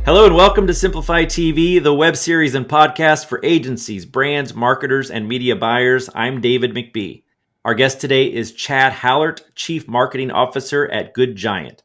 Hello and welcome to Simplify TV, the web series and podcast for agencies, brands, marketers, and media buyers. I'm David McBee. Our guest today is Chad Hallert, Chief Marketing Officer at Good Giant.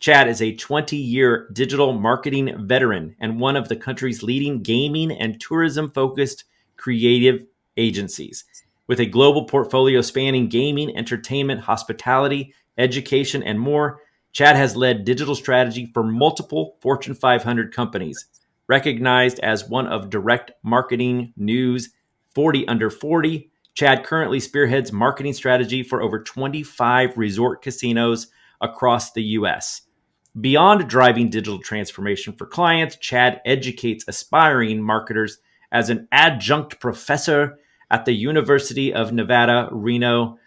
Chad is a 20-year digital marketing veteran and one of the country's leading gaming and tourism-focused creative agencies. With a global portfolio spanning gaming, entertainment, hospitality, education, and more, Chad has led digital strategy for multiple Fortune 500 companies. Recognized as one of Direct Marketing News 40 Under 40, Chad currently spearheads marketing strategy for over 25 resort casinos across the U.S. Beyond driving digital transformation for clients, Chad educates aspiring marketers as an adjunct professor at the University of Nevada, Reno.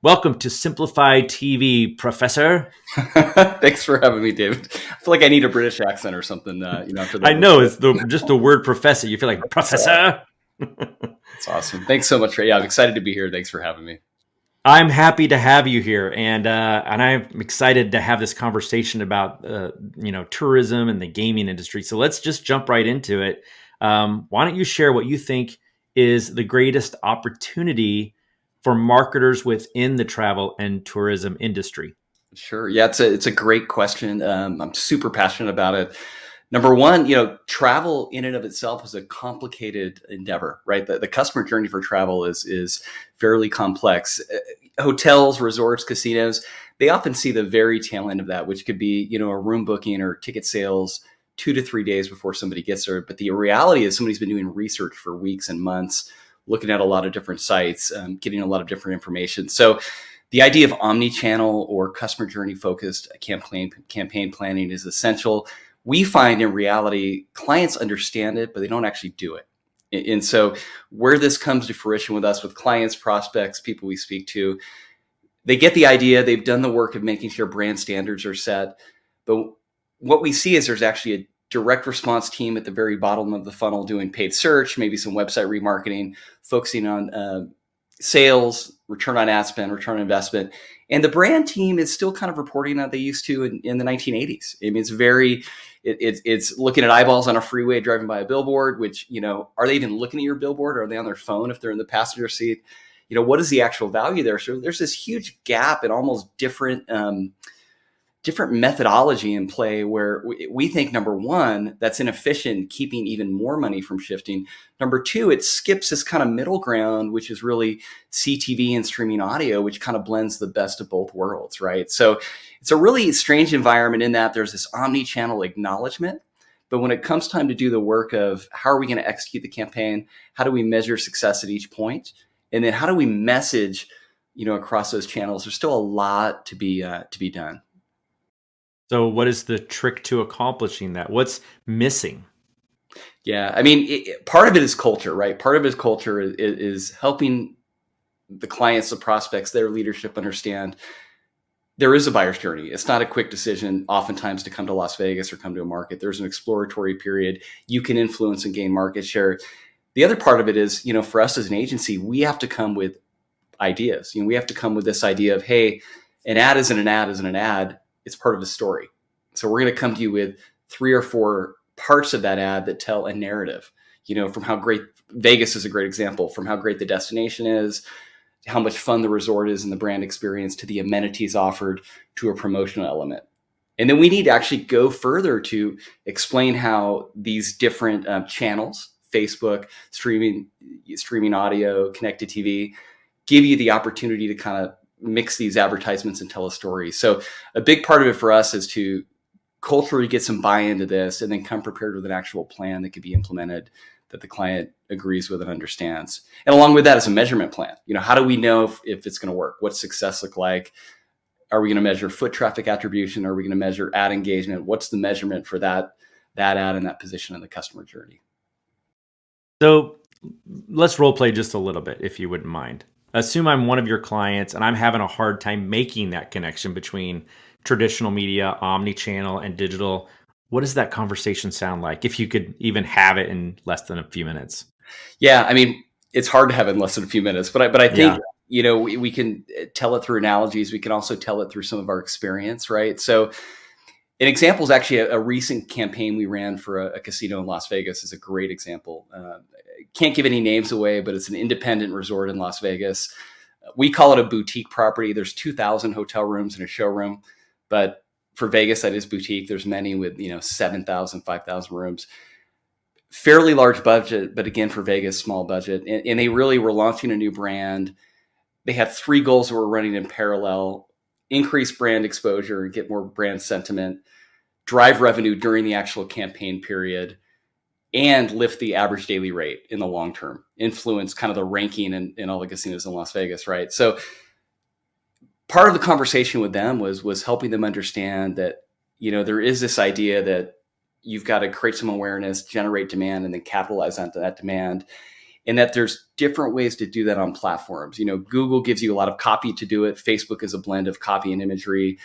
Welcome to Simplify TV, Professor. Thanks for having me, David. I feel like I need a British accent or something. After that. I know it's just the word professor. You feel like professor. It's awesome. Thanks so much. I'm excited to be here. Thanks for having me. I'm happy to have you here, and I'm excited to have this conversation about tourism and the gaming industry. So let's just jump right into it. Why don't you share what you think is the greatest opportunity for marketers within the travel and tourism industry? Sure. Yeah, it's a great question. I'm super passionate about it. Number one, travel in and of itself is a complicated endeavor, right? The customer journey for travel is fairly complex. Hotels, resorts, casinos, they often see the very tail end of that, which could be, a room booking or ticket sales 2 to 3 days before somebody gets there. But the reality is somebody's been doing research for weeks and months, looking at a lot of different sites, getting a lot of different information. So the idea of omni-channel or customer journey focused campaign planning is essential. We find in reality, clients understand it, but they don't actually do it. And so where this comes to fruition with us, with clients, prospects, people we speak to, they get the idea, they've done the work of making sure brand standards are set. But what we see is there's actually a direct response team at the very bottom of the funnel doing paid search, maybe some website remarketing, focusing on sales, return on ad spend, return on investment. And the brand team is still kind of reporting that they used to in the 1980s. I mean, it's looking at eyeballs on a freeway driving by a billboard, which, are they even looking at your billboard? Or are they on their phone if they're in the passenger seat? What is the actual value there? So there's this huge gap and almost different methodology in play where we think, number one, that's inefficient, keeping even more money from shifting. Number two, it skips this kind of middle ground, which is really CTV and streaming audio, which kind of blends the best of both worlds, right? So it's a really strange environment in that there's this omni-channel acknowledgement. But when it comes time to do the work of how are we going to execute the campaign, how do we measure success at each point, and then how do we message, across those channels, there's still a lot to be done. So what is the trick to accomplishing that? What's missing? Yeah, I mean, part of it is culture, right? Part of it is culture is helping the clients, the prospects, their leadership understand there is a buyer's journey. It's not a quick decision oftentimes to come to Las Vegas or come to a market. There's an exploratory period. You can influence and gain market share. The other part of it is, for us as an agency, we have to come with ideas. We have to come with this idea of, hey, an ad isn't an ad isn't an ad. It's part of a story. So we're going to come to you with 3 or 4 parts of that ad that tell a narrative, from how great Vegas is a great example, from how great the destination is, how much fun the resort is and the brand experience, to the amenities offered, to a promotional element. And then we need to actually go further to explain how these different channels, Facebook, streaming audio, connected TV, give you the opportunity to kind of mix these advertisements and tell a story. So a big part of it for us is to culturally get some buy-in to this and then come prepared with an actual plan that could be implemented that the client agrees with and understands. And along with that is a measurement plan. How do we know if it's going to work? What's success look like? Are we going to measure foot traffic attribution? Are we going to measure ad engagement? What's the measurement for that ad and that position in the customer journey? So let's role play just a little bit, if you wouldn't mind. Assume I'm one of your clients and I'm having a hard time making that connection between traditional media, omni-channel, and digital. What does that conversation sound like, if you could even have it in less than a few minutes? Yeah, I mean, it's hard to have it in less than a few minutes, but I think, we can tell it through analogies. We can also tell it through some of our experience, right? So An example is actually a recent campaign we ran for a casino in Las Vegas is a great example. Can't give any names away, but it's an independent resort in Las Vegas. We call it a boutique property. There's 2,000 hotel rooms and a showroom, but for Vegas, that is boutique. There's many with 7,000, 5,000 rooms. Fairly large budget, but again, for Vegas, small budget. And they really were launching a new brand. They had 3 goals that were running in parallel: increase brand exposure and get more brand sentiment, drive revenue during the actual campaign period, and lift the average daily rate in the long term, influence kind of the ranking in all the casinos in Las Vegas, right? So part of the conversation with them was helping them understand that, there is this idea that you've got to create some awareness, generate demand, and then capitalize on that demand. And that there's different ways to do that on platforms. Google gives you a lot of copy to do it. Facebook is a blend of copy and imagery.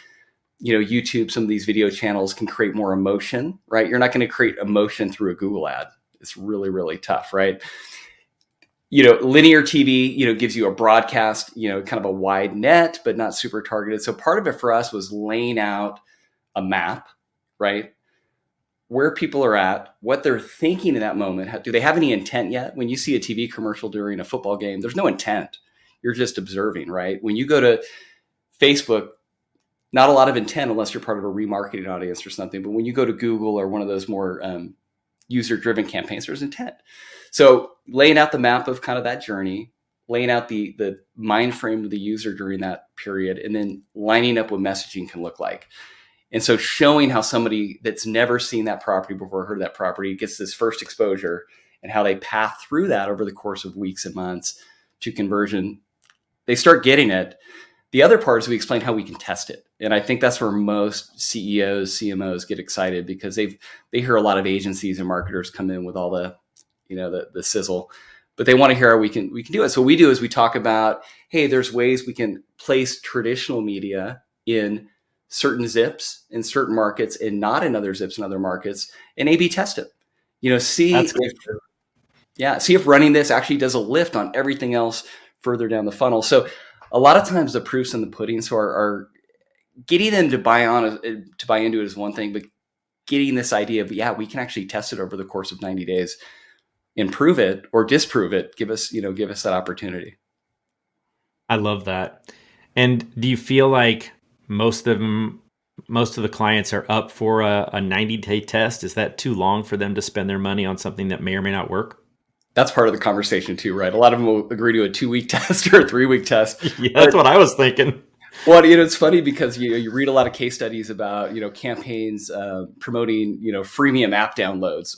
YouTube, some of these video channels can create more emotion, right? You're not going to create emotion through a Google ad. It's really, really tough, right? Linear TV, gives you a broadcast, kind of a wide net, but not super targeted. So part of it for us was laying out a map, right? Where people are at, what they're thinking in that moment. Do they have any intent yet? When you see a TV commercial during a football game, there's no intent. You're just observing, right? When you go to Facebook, not a lot of intent unless you're part of a remarketing audience or something. But when you go to Google or one of those more user-driven campaigns, there's intent. So laying out the map of kind of that journey, laying out the mind frame of the user during that period, and then lining up what messaging can look like. And so showing how somebody that's never seen that property before, heard of that property, gets this first exposure, and how they path through that over the course of weeks and months to conversion. They start getting it. The other part is we explain how we can test it. And I think that's where most CEOs, CMOs get excited, because they hear a lot of agencies and marketers come in with all the sizzle, but they want to hear how we can do it. So what we do is we talk about, hey, there's ways we can place traditional media in certain zips in certain markets and not in other zips in other markets, and A/B test it. See if running this actually does a lift on everything else further down the funnel. So a lot of times the proof's in the pudding. So our getting them to buy into it is one thing, but getting this idea of, we can actually test it over the course of 90 days, improve it or disprove it, give us that opportunity. I love that. And do you feel like most of the clients are up for a 90-day test? Is that too long for them to spend their money on something that may or may not work? That's part of the conversation too, right? A lot of them will agree to a 2-week test or a 3-week test. Yeah, that's what I was thinking. Well, it's funny because you read a lot of case studies about campaigns promoting freemium app downloads,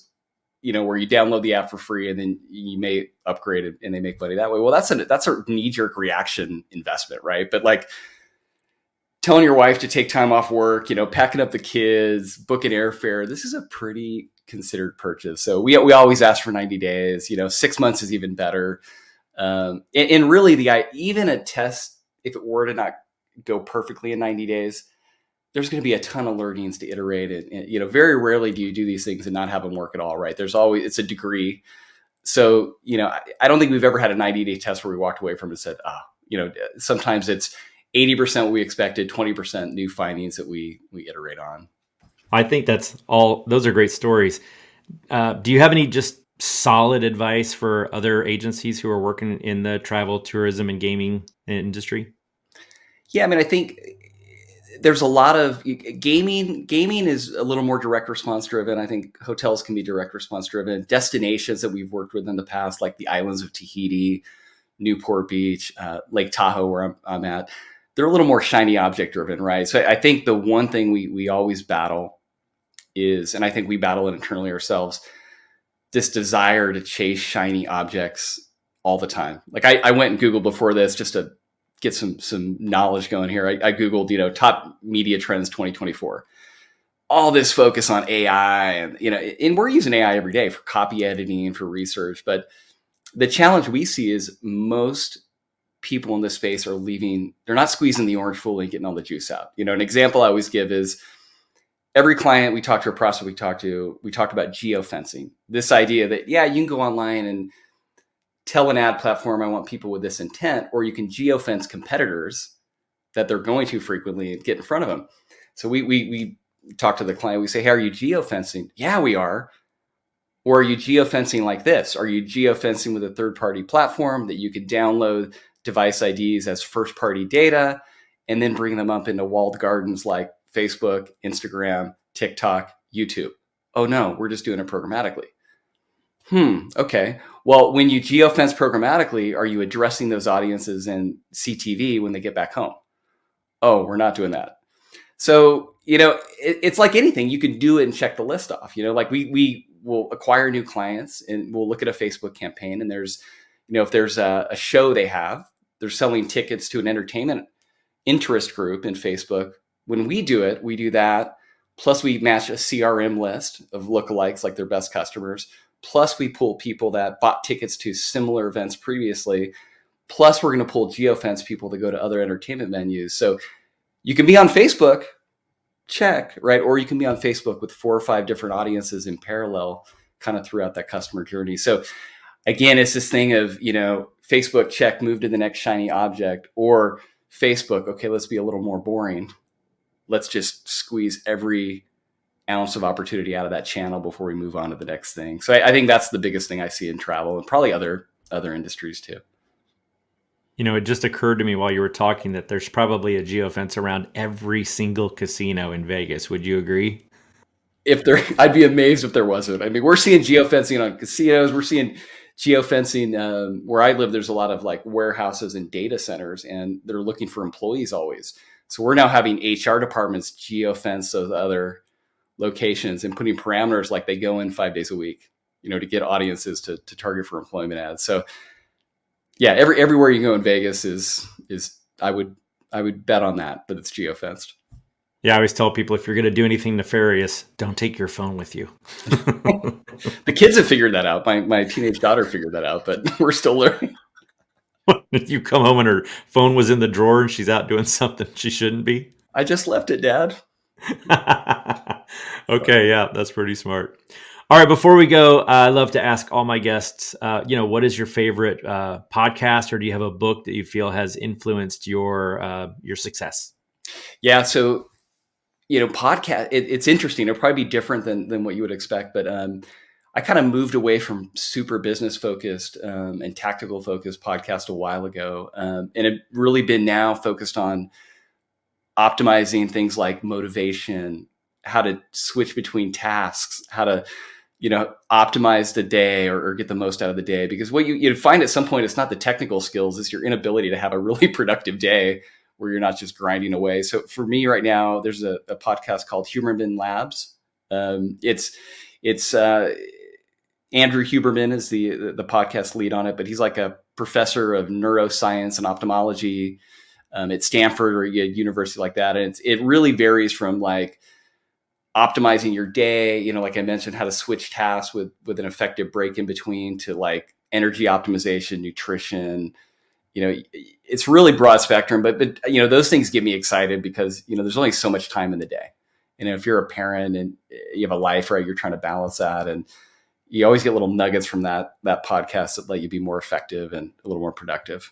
where you download the app for free and then you may upgrade it and they make money that way. Well, that's a knee-jerk reaction investment, right? But like telling your wife to take time off work, packing up the kids, booking airfare, this is a pretty considered purchase. So we always ask for 90 days. 6 months is even better. And really, even a test, if it were to not go perfectly in 90 days, there's going to be a ton of learnings to iterate. And very rarely do you do these things and not have them work at all, right? It's a degree. So I don't think we've ever had a 90-day test where we walked away from it and said, sometimes it's 80% what we expected, 20% new findings that we iterate on. I think those are great stories. Do you have any just solid advice for other agencies who are working in the travel, tourism, and gaming industry? Yeah, I think there's a lot of gaming. Gaming is a little more direct response driven. I think hotels can be direct response driven. Destinations that we've worked with in the past, like the islands of Tahiti, Newport Beach, Lake Tahoe, where I'm at, they're a little more shiny object driven, right? So I think the one thing we always battle is, and I think we battle it internally ourselves, this desire to chase shiny objects all the time. Like I went and Googled before this just to get some knowledge going here. I Googled, top media trends 2024. All this focus on AI and we're using AI every day for copy editing, for research. But the challenge we see is most people in this space are they're not squeezing the orange fully and getting all the juice out. An example I always give is every client we talk to, a prospect we talked about geofencing. This idea that, you can go online and tell an ad platform, I want people with this intent, or you can geofence competitors that they're going to frequently and get in front of them. So we talk to the client, we say, hey, are you geofencing? Yeah, we are. Or are you geofencing like this? Are you geofencing with a third-party platform that you could download device IDs as first-party data and then bring them up into walled gardens like Facebook, Instagram, TikTok, YouTube? Oh no, we're just doing it programmatically. Okay. Well, when you geofence programmatically, are you addressing those audiences in CTV when they get back home? Oh, we're not doing that. So, it's like anything. You can do it and check the list off. Like we will acquire new clients and we'll look at a Facebook campaign, and there's, if there's a show they're selling tickets to an entertainment interest group in Facebook. When we do it, we do that. Plus we match a CRM list of lookalikes, like their best customers. Plus we pull people that bought tickets to similar events previously. Plus we're going to pull geofence people to go to other entertainment venues. So you can be on Facebook, check, right? Or you can be on Facebook with 4 or 5 different audiences in parallel kind of throughout that customer journey. So again, it's this thing of, Facebook, check, move to the next shiny object, or Facebook, okay, let's be a little more boring. Let's just squeeze every ounce of opportunity out of that channel before we move on to the next thing. So I think that's the biggest thing I see in travel, and probably other industries too. It just occurred to me while you were talking that there's probably a geofence around every single casino in Vegas. Would you agree? I'd be amazed if there wasn't. I mean, we're seeing geofencing on casinos. We're seeing geofencing where I live. There's a lot of like warehouses and data centers, and they're looking for employees always. So we're now having HR departments geofence those other locations and putting parameters like they go in 5 days a week, to get audiences to target for employment ads. So yeah, everywhere you go in Vegas is I would bet on that it's geofenced. Yeah, I always tell people, if you're going to do anything nefarious, don't take your phone with you. The kids have figured that out. My teenage daughter figured that out, but we're still learning. You come home and her phone was in the drawer and she's out doing something she shouldn't be. I just left it, Dad. Okay, yeah, that's pretty smart. All right, before we go, I love to ask all my guests, what is your favorite podcast, or do you have a book that you feel has influenced your success? Yeah, so podcast. It's interesting. It'll probably be different than what you would expect, but I kind of moved away from super business focused and tactical focused podcast a while ago, and it really been now focused on optimizing things like motivation, how to switch between tasks, how to optimize the day or get the most out of the day. Because what you find at some point, it's not the technical skills, it's your inability to have a really productive day where you're not just grinding away. So for me right now, there's a podcast called Huberman Labs. It's Andrew Huberman is the podcast lead on it, but he's like a professor of neuroscience and ophthalmology at Stanford or a university like that. And it really varies from like optimizing your day, like I mentioned, how to switch tasks with an effective break in between, to like energy optimization, nutrition. It's really broad spectrum, but those things get me excited because, there's only so much time in the day. If you're a parent and you have a life, right, you're trying to balance that. And you always get little nuggets from that podcast that let you be more effective and a little more productive.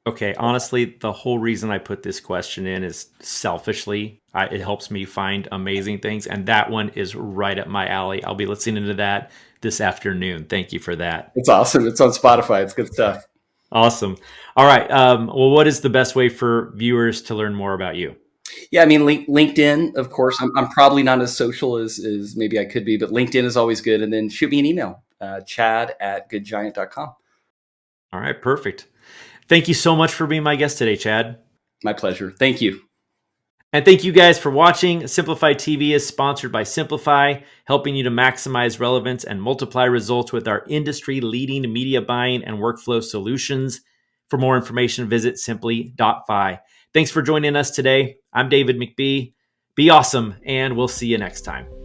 Okay. Honestly, the whole reason I put this question in is selfishly, it helps me find amazing things. And that one is right up my alley. I'll be listening to that this afternoon. Thank you for that. It's awesome. It's on Spotify. It's good stuff. Awesome. All right. Well, what is the best way for viewers to learn more about you? Yeah, I mean, LinkedIn, of course. I'm probably not as social as maybe I could be, but LinkedIn is always good. And then shoot me an email, chad@goodgiant.com. All right, perfect. Thank you so much for being my guest today, Chad. My pleasure. Thank you. And thank you guys for watching. Simplify TV is sponsored by Simplify, helping you to maximize relevance and multiply results with our industry-leading media buying and workflow solutions. For more information, visit simply.fi. Thanks for joining us today. I'm David McBee. Be awesome, and we'll see you next time.